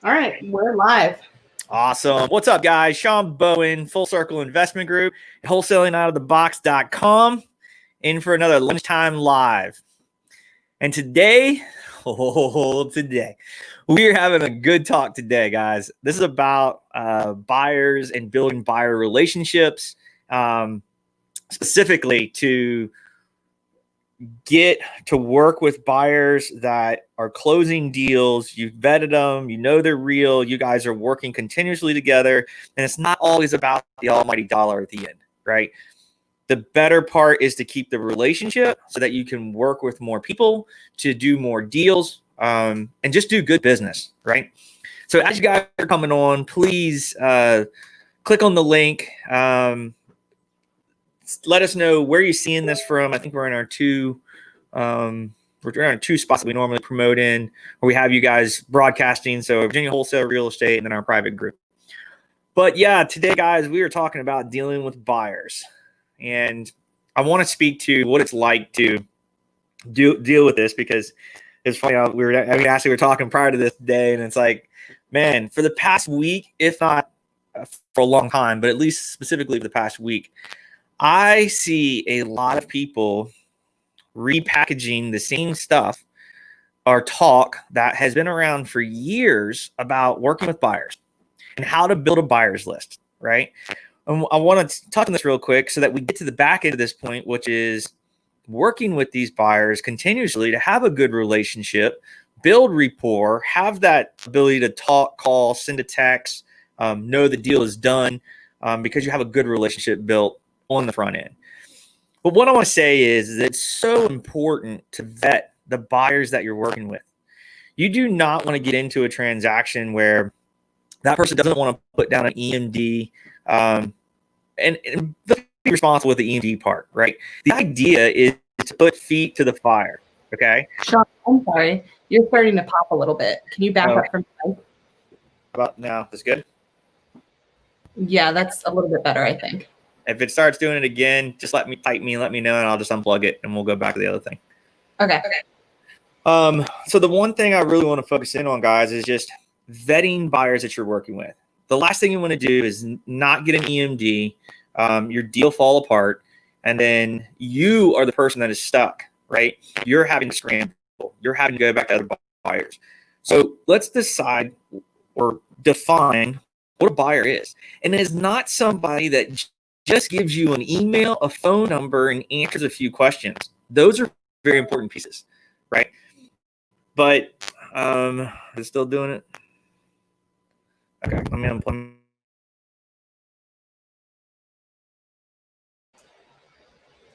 All right, we're live. Awesome. What's up, guys? Shawn Bowen, Full Circle Investment Group, wholesalingoutofthebox.com, in for another lunchtime live. And today, we are having a good talk today, guys. This is about buyers and building buyer relationships, specifically to get to work with buyers that are closing deals. You've vetted them, you know they're real, you guys are working continuously together, and it's not always about the almighty dollar at the end, right? The better part is to keep the relationship so that you can work with more people to do more deals, and just do good business, right? So as you guys are coming on, please click on the link. Let us know where you're seeing this from. I think we're in our two spots that we normally promote in, where we have you guys broadcasting. So Virginia Wholesale Real Estate, and then our private group. But yeah, today, guys, we are talking about dealing with buyers, and I want to speak to what it's like to deal with this, because it's funny. We were talking prior to this day, and it's like, man, for the past week, if not for a long time, but at least specifically for the past week, I see a lot of people repackaging the same stuff or talk that has been around for years about working with buyers and how to build a buyer's list, right? And I want to touch on this real quick so that we get to the back end of this point, which is working with these buyers continuously to have a good relationship, build rapport, have that ability to talk, call, send a text, know the deal is done, because you have a good relationship built on the front end. But what I want to say is it's so important to vet the buyers that you're working with. You do not want to get into a transaction where that person doesn't want to put down an EMD, and be responsible with the EMD part, right? The idea is to put feet to the fire, okay? Shawn, I'm sorry. You're starting to pop a little bit. Can you back up from the mic? About now, that's good? Yeah, that's a little bit better, I think. If it starts doing it again, just let me let me know, and I'll just unplug it, and we'll go back to the other thing. Okay. So the one thing I really want to focus in on, guys, is just vetting buyers that you're working with. The last thing you want to do is not get an EMD, your deal fall apart, and then you are the person that is stuck, right? You're having to scramble. You're having to go back to other buyers. So let's decide or define what a buyer is. And it is not somebody that just gives you an email, a phone number, and answers a few questions. Those are very important pieces, right? But is it still doing it? Okay, let me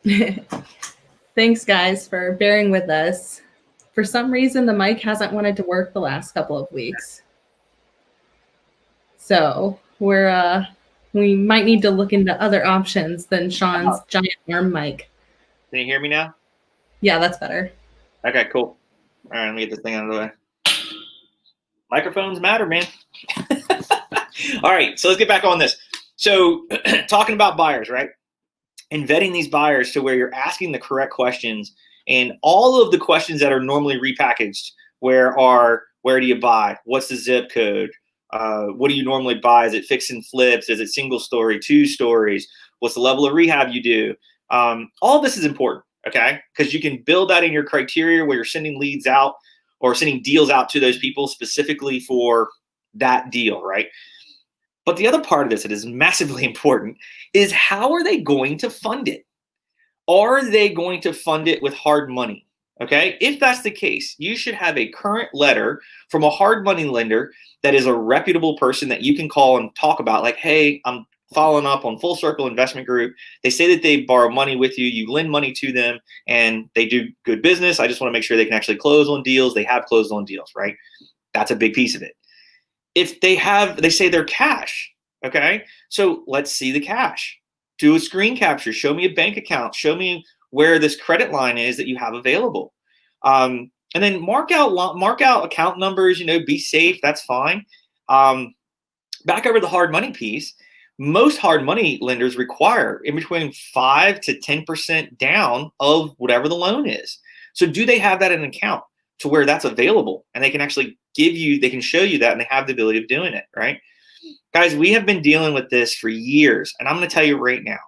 unplug. Thanks, guys, for bearing with us. For some reason, the mic hasn't wanted to work the last couple of weeks. So we might need to look into other options than Shawn's giant arm mic. Can you hear me now? Yeah, that's better. Okay, cool. All right, let me get this thing out of the way. Microphones matter, man. All right, so let's get back on this. So talking about buyers, right? And vetting these buyers to where you're asking the correct questions, and all of the questions that are normally repackaged, where do you buy? What's the zip code? What do you normally buy? Is it fix and flips? Is it single story, 2 stories? What's the level of rehab you do? All of this is important, okay? Because you can build that in your criteria where you're sending leads out or sending deals out to those people specifically for that deal, right? But the other part of this that is massively important is, how are they going to fund it? Are they going to fund it with hard money? Okay, if that's the case, you should have a current letter from a hard money lender that is a reputable person that you can call and talk about, like, hey, I'm following up on Full Circle Investment Group. They say that they borrow money with you, you lend money to them, and they do good business. I just want to make sure they can actually close on deals. They have closed on deals, right? That's a big piece of it. If they say they're cash, okay? So let's see the cash. Do a screen capture. Show me a bank account. Show me where this credit line is that you have available. And then mark out account numbers, be safe. That's fine. Back over the hard money piece. Most hard money lenders require in between 5 to 10% down of whatever the loan is. So do they have that in an account to where that's available and they can actually they can show you that, and they have the ability of doing it, right? Guys, we have been dealing with this for years, and I'm going to tell you right now,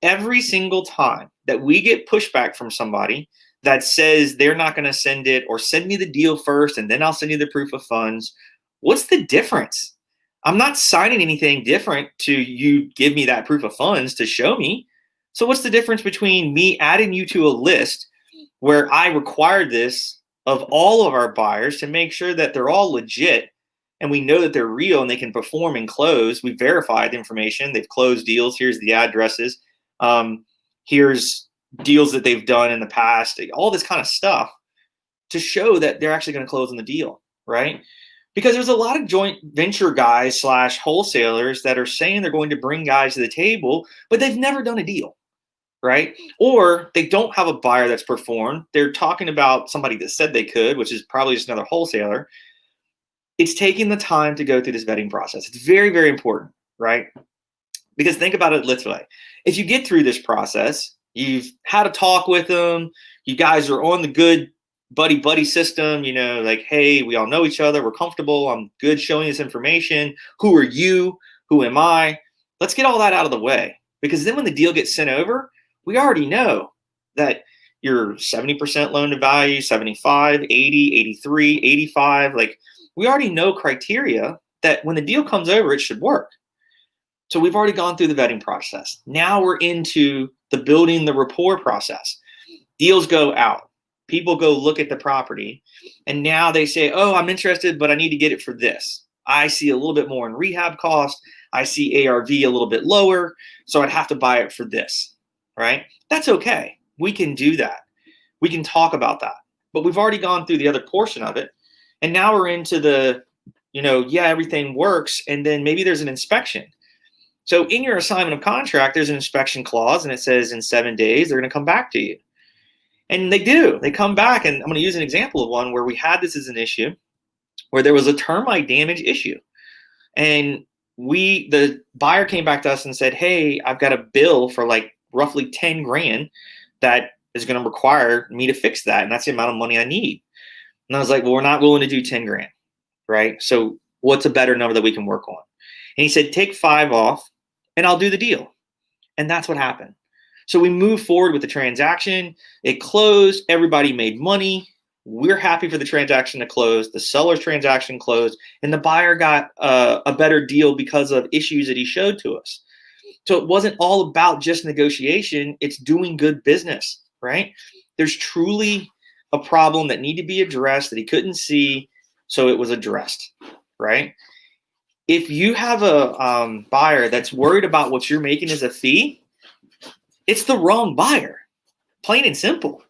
every single time that we get pushback from somebody that says they're not going to send it, or send me the deal first and then I'll send you the proof of funds, what's the difference? I'm not signing anything different to you give me that proof of funds to show me. So what's the difference between me adding you to a list where I require this of all of our buyers to make sure that they're all legit and we know that they're real and they can perform and close? We verified the information. They've closed deals. Here's the addresses. Here's deals that they've done in the past, all this kind of stuff to show that they're actually going to close on the deal, right? Because there's a lot of joint venture guys / wholesalers that are saying they're going to bring guys to the table, but they've never done a deal, right? Or they don't have a buyer that's performed. They're talking about somebody that said they could, which is probably just another wholesaler. It's taking the time to go through this vetting process. It's very, very important, right? Because think about it this way. If you get through this process, you've had a talk with them, you guys are on the good buddy system, like, hey, we all know each other, we're comfortable, I'm good showing this information. Who are you? Who am I? Let's get all that out of the way. Because then when the deal gets sent over, we already know that you're 70% loan to value, 75, 80, 83, 85. Like, we already know criteria that when the deal comes over, it should work. So we've already gone through the vetting process. Now we're into the building the rapport process. Deals go out. People go look at the property, and now they say, oh, I'm interested, but I need to get it for this. I see a little bit more in rehab cost. I see ARV a little bit lower, so I'd have to buy it for this, right? That's okay. We can do that. We can talk about that. But we've already gone through the other portion of it, and now we're into the, everything works, and then maybe there's an inspection. So in your assignment of contract, there's an inspection clause, and it says in 7 days, they're going to come back to you. And they do. They come back, and I'm going to use an example of one where we had this as an issue, where there was a termite damage issue. And the buyer came back to us and said, hey, I've got a bill for like roughly 10 grand that is going to require me to fix that. And that's the amount of money I need. And I was like, well, we're not willing to do 10 grand, right? So what's a better number that we can work on? And he said, take 5 off and I'll do the deal. And that's what happened. So we moved forward with the transaction. It closed. Everybody made money. We're happy for the transaction to close. The seller's transaction closed, and the buyer got a better deal because of issues that he showed to us. So it wasn't all about just negotiation. It's doing good business, right? There's truly a problem that needed to be addressed that he couldn't see, so it was addressed, right? If you have a buyer that's worried about what you're making as a fee, it's the wrong buyer, plain and simple.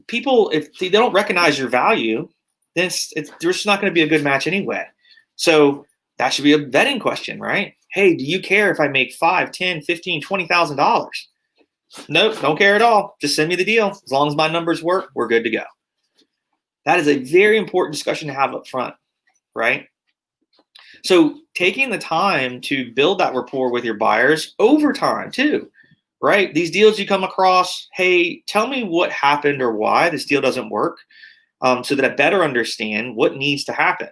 People, if they don't recognize your value, then there's just not going to be a good match anyway. So that should be a vetting question, right? Hey, do you care if I make $5, $10, $15, $20,000? Nope, don't care at all. Just send me the deal. As long as my numbers work, we're good to go. That is a very important discussion to have up front, right? So taking the time to build that rapport with your buyers over time too. Right? These deals you come across, hey, tell me what happened or why this deal doesn't work, so that I better understand what needs to happen.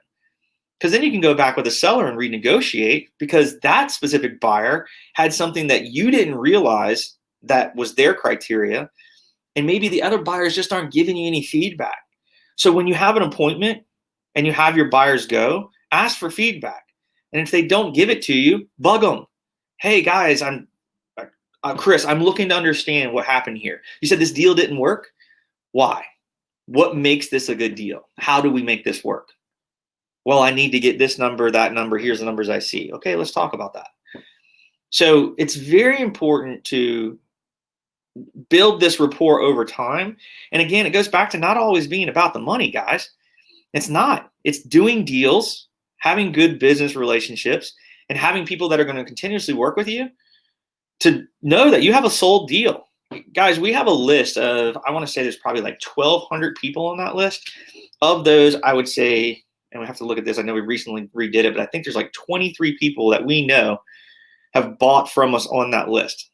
Because then you can go back with the seller and renegotiate, because that specific buyer had something that you didn't realize that was their criteria. And maybe the other buyers just aren't giving you any feedback. So when you have an appointment and you have your buyers go, ask for feedback. And if they don't give it to you, bug them. Hey, guys, Chris, I'm looking to understand what happened here. You said this deal didn't work. Why? What makes this a good deal? How do we make this work? Well, I need to get this number, that number. Here's the numbers I see. Okay, let's talk about that. So it's very important to build this rapport over time. And again, it goes back to not always being about the money, guys. It's not. It's doing deals, having good business relationships, and having people that are going to continuously work with you to know that you have a sold deal. Guys, we have a list of, I want to say there's probably like 1,200 people on that list. Of those, I would say, and we have to look at this, I know we recently redid it, but I think there's like 23 people that we know have bought from us on that list.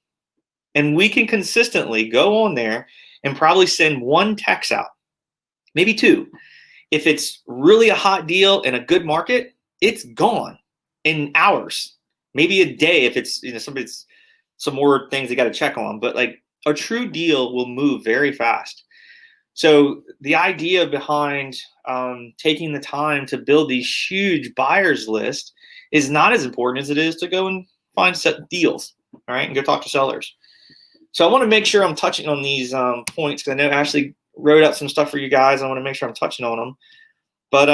And we can consistently go on there and probably send 1 text out, maybe 2. if it's really a hot deal in a good market, it's gone in hours, maybe a day if it's, somebody's some more things they got to check on. But like a true deal will move very fast. So the idea behind taking the time to build these huge buyers list is not as important as it is to go and find set deals, all right, and go talk to sellers. So I want to make sure I'm touching on these points because I know Ashley wrote out some stuff for you guys. I want to make sure I'm touching on them. But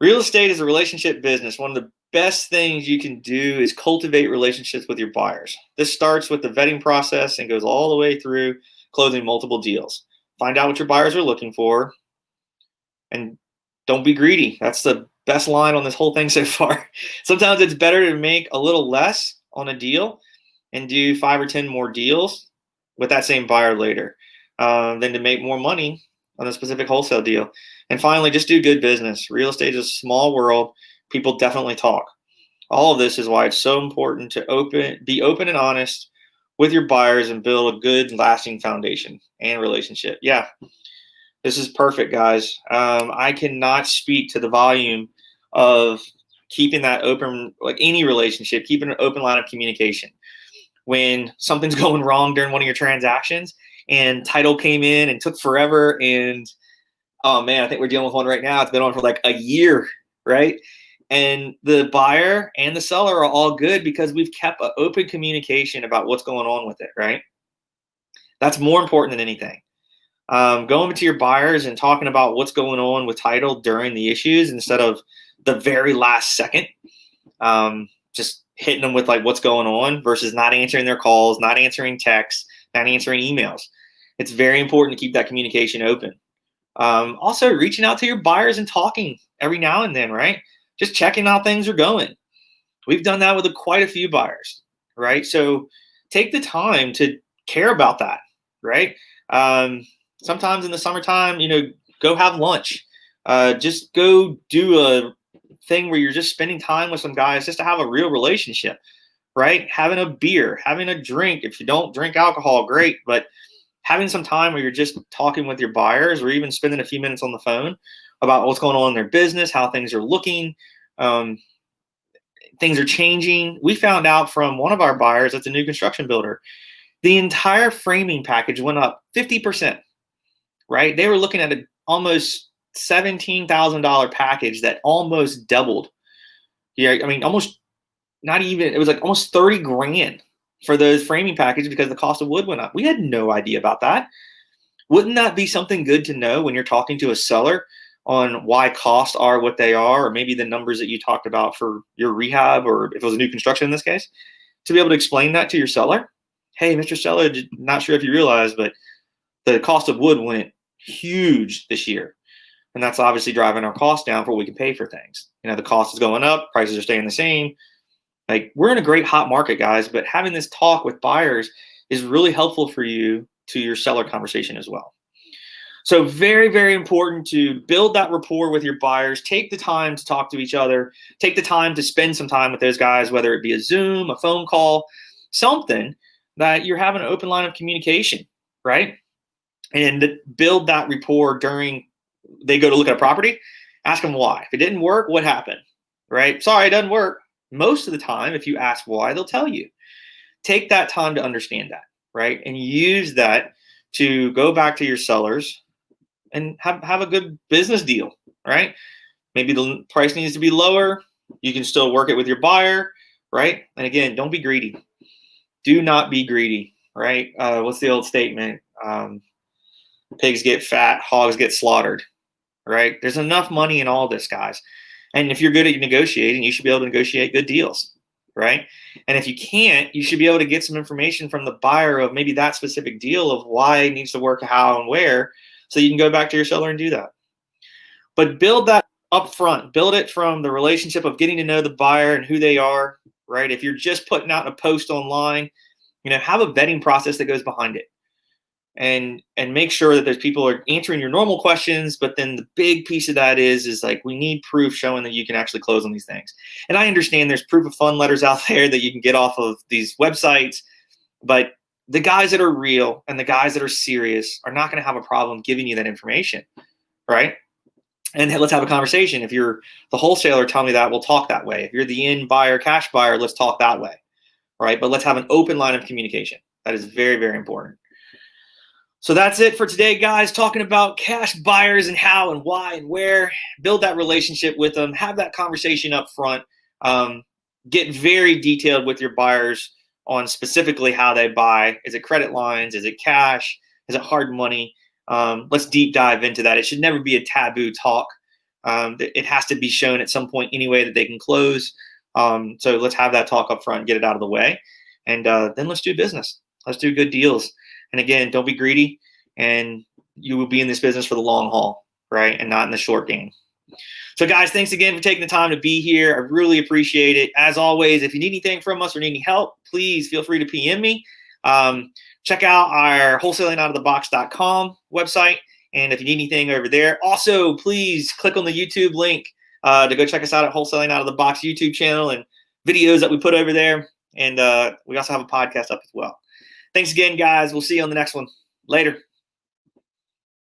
real estate is a relationship business. One of the best things you can do is cultivate relationships with your buyers. This starts with the vetting process and goes all the way through closing multiple deals. Find out what your buyers are looking for and don't be greedy. That's the best line on this whole thing so far. Sometimes it's better to make a little less on a deal and do 5 or 10 more deals with that same buyer later than to make more money on a specific wholesale deal. And finally, just do good business. Real estate is a small world. People definitely talk. All of this is why it's so important to be open and honest with your buyers and build a good, lasting foundation and relationship. Yeah, this is perfect, guys. I cannot speak to the volume of keeping that open, like any relationship, keeping an open line of communication. When something's going wrong during one of your transactions and title came in and took forever, and oh man, I think we're dealing with one right now. It's been on for like a year, right? And the buyer and the seller are all good because we've kept an open communication about what's going on with it, right? That's more important than anything. Going to your buyers and talking about what's going on with title during the issues instead of the very last second. Just hitting them with like what's going on versus not answering their calls, not answering texts, not answering emails. It's very important to keep that communication open. Also, reaching out to your buyers and talking every now and then, right? Just checking how things are going. We've done that with quite a few buyers, right? So take the time to care about that, right? Sometimes in the summertime, go have lunch. Just go do a thing where you're just spending time with some guys just to have a real relationship, right? Having a beer, having a drink. If you don't drink alcohol, great. But having some time where you're just talking with your buyers or even spending a few minutes on the phone about what's going on in their business, how things are looking, things are changing. We found out from one of our buyers that's a new construction builder, the entire framing package went up 50%, right? They were looking at an almost $17,000 package that almost doubled. Yeah, I mean, almost not even, it was like almost 30 grand for those framing packages because the cost of wood went up. We had no idea about that. Wouldn't that be something good to know when you're talking to a seller on why costs are what they are, or maybe the numbers that you talked about for your rehab, or if it was a new construction in this case, to be able to explain that to your seller? Hey, Mr. Seller, not sure if you realize, but the cost of wood went huge this year. And that's obviously driving our costs down for what we can pay for things. The cost is going up, prices are staying the same. Like, we're in a great hot market, guys, but having this talk with buyers is really helpful for you to your seller conversation as well. So very, very important to build that rapport with your buyers. Take the time to talk to each other. Take the time to spend some time with those guys, whether it be a Zoom, a phone call, something that you're having an open line of communication, right? And build that rapport during they go to look at a property. Ask them why. If it didn't work, what happened, right? Sorry, it doesn't work. Most of the time, if you ask why, they'll tell you. Take that time to understand that, right? And use that to go back to your sellers and have a good business deal, right? Maybe the price needs to be lower. You can still work it with your buyer, right? And again, don't be greedy. Do not be greedy, right? What's the old statement? Pigs get fat, hogs get slaughtered, right? There's enough money in all this, guys. And if you're good at negotiating, you should be able to negotiate good deals, right? And if you can't, you should be able to get some information from the buyer of maybe that specific deal of why it needs to work, how and where, so you can go back to your seller and do that. But build that up front. Build it from the relationship of getting to know the buyer and who they are, right? If you're just putting out a post online, have a vetting process that goes behind it. And make sure that there's people are answering your normal questions, but then the big piece of that is like, we need proof showing that you can actually close on these things. And I understand there's proof of fund letters out there that you can get off of these websites, but the guys that are real and the guys that are serious are not going to have a problem giving you that information, right? And let's have a conversation. If you're the wholesaler, tell me that, we'll talk that way. If you're the in buyer, cash buyer, let's talk that way, right? But let's have an open line of communication. That is very, very important. So that's it for today, guys, talking about cash buyers and how and why and where. Build that relationship with them. Have that conversation up front. Get very detailed with your buyers on specifically how they buy. Is it credit lines? Is it cash? Is it hard money? Let's deep dive into that. It should never be a taboo talk. It has to be shown at some point anyway that they can close. So let's have that talk up front and get it out of the way. And then let's do business. Let's do good deals. And again, don't be greedy, and you will be in this business for the long haul, right? And not in the short game. So guys, thanks again for taking the time to be here. I really appreciate it. As always, if you need anything from us or need any help, please feel free to PM me. Check out our wholesalingoutofthebox.com website. And if you need anything over there, also please click on the YouTube link to go check us out at Wholesaling Out of the Box YouTube channel and videos that we put over there. And we also have a podcast up as well. Thanks again, guys. We'll see you on the next one. Later.